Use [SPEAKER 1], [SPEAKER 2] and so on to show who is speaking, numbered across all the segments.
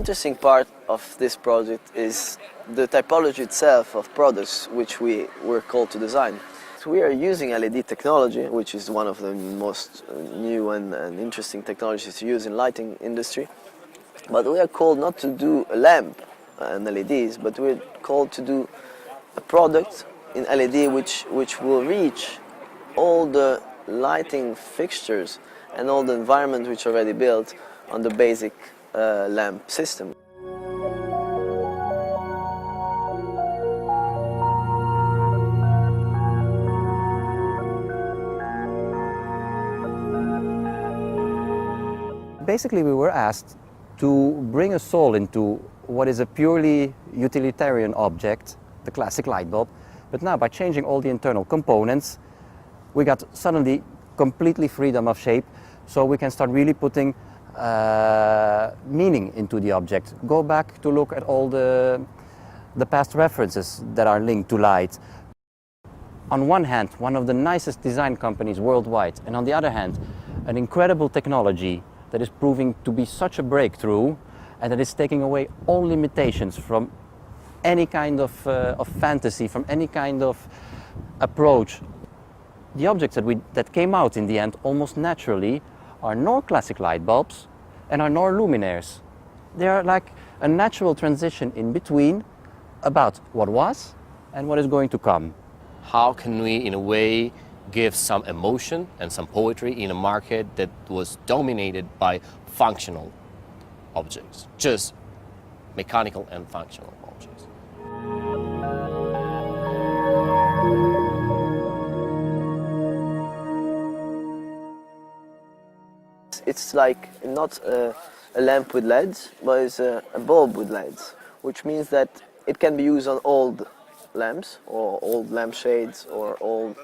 [SPEAKER 1] interesting part of this project is the typology itself of products which we were called to design. So we are using LED technology, which is one of the most new and interesting technologies to use in lighting industry. But we are called not to do a lamp and LEDs, but we're called to do a product in LED which will reach all the lighting fixtures and all the environment which are already built on the basic lamp system.
[SPEAKER 2] Basically, we were asked to bring a soul into what is a purely utilitarian object, the classic light bulb, but now by changing all the internal components, we got suddenly completely freedom of shape, so we can start really putting meaning into the object. Go back to look at all the past references that are linked to light. On one hand, one of the nicest design companies worldwide, and on the other hand, an incredible technology that is proving to be such a breakthrough and that is taking away all limitations from any kind of fantasy, from any kind of approach. The objects that came out in the end almost naturally are nor classic light bulbs and are nor luminaires. They are like a natural transition in between about what was and what is going to come.
[SPEAKER 3] How can we, in a way, give some emotion and some poetry in a market that was dominated by functional objects, just mechanical and functional objects?
[SPEAKER 1] It's like not a lamp with LEDs, but it's a bulb with LEDs, which means that it can be used on old lamps or old lampshades or old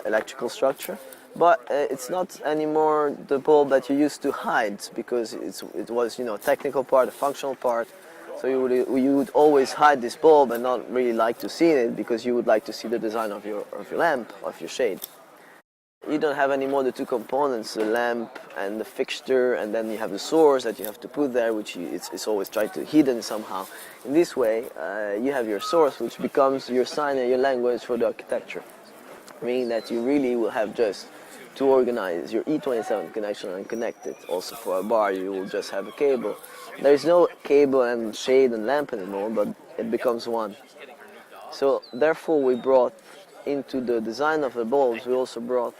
[SPEAKER 1] electrical structure, but it's not anymore the bulb that you used to hide, because it was, you know, a technical part, a functional part. So you would always hide this bulb and not really like to see it, because you would like to see the design of your lamp, of your shade. You don't have anymore the two components, the lamp and the fixture, and then you have the source that you have to put there, which it's always tried to hidden somehow. In this way, you have your source, which becomes your sign and your language for the architecture, meaning that you really will have just to organize your E27 connection and connect it. Also for a bar, you will just have a cable. There is no cable and shade and lamp anymore, but it becomes one. So therefore we brought into the design of the bulbs, we also brought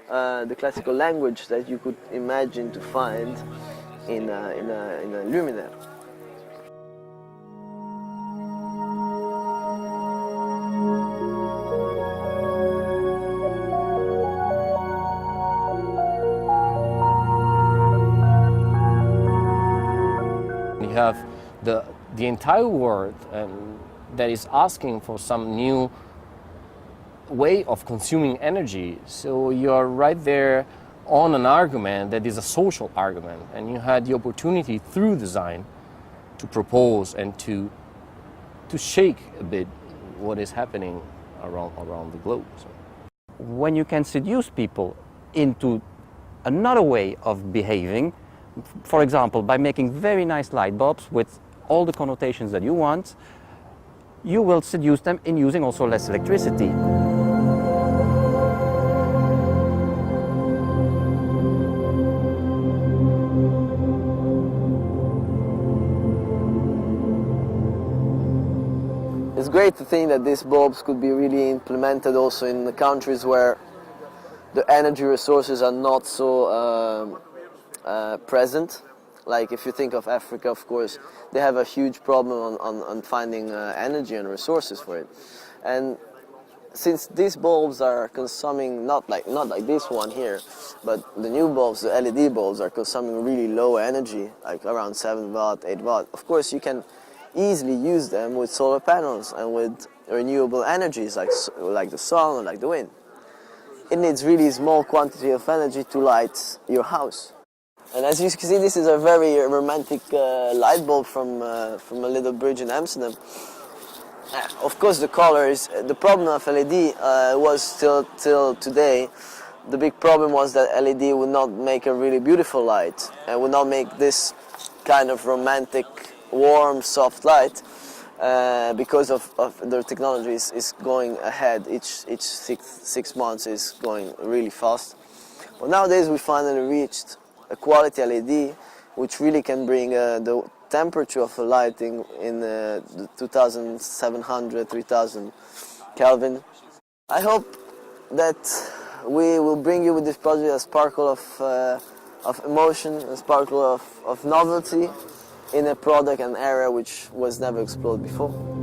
[SPEAKER 1] the classical language that you could imagine to find in a luminaire.
[SPEAKER 3] You have the entire world that is asking for some new way of consuming energy. So you're right there on an argument that is a social argument, and you had the opportunity through design to propose and to shake a bit what is happening around the globe. So.
[SPEAKER 2] When you can seduce people into another way of behaving, for example, by making very nice light bulbs with all the connotations that you want, you will seduce them in using also less electricity.
[SPEAKER 1] It's great to think that these bulbs could be really implemented also in the countries where the energy resources are not so present. Like if you think of Africa, of course, they have a huge problem on finding energy and resources for it. And since these bulbs are consuming, not like this one here, but the new bulbs, the LED bulbs, are consuming really low energy, like around 7 watt, 8 watt. Of course, you can easily use them with solar panels and with renewable energies like the sun or like the wind. It needs really small quantity of energy to light your house. And as you can see, this is a very romantic light bulb from a little bridge in Amsterdam. Of course, the color is the problem of LED was till today. The big problem was that LED would not make a really beautiful light and would not make this kind of romantic, warm, soft light, because of their technology is going ahead. Each six months is going really fast. But nowadays we finally reached a quality LED which really can bring the temperature of the lighting in the 2700, 3000 Kelvin. I hope that we will bring you with this project a sparkle of emotion, a sparkle of novelty in a product and area which was never explored before.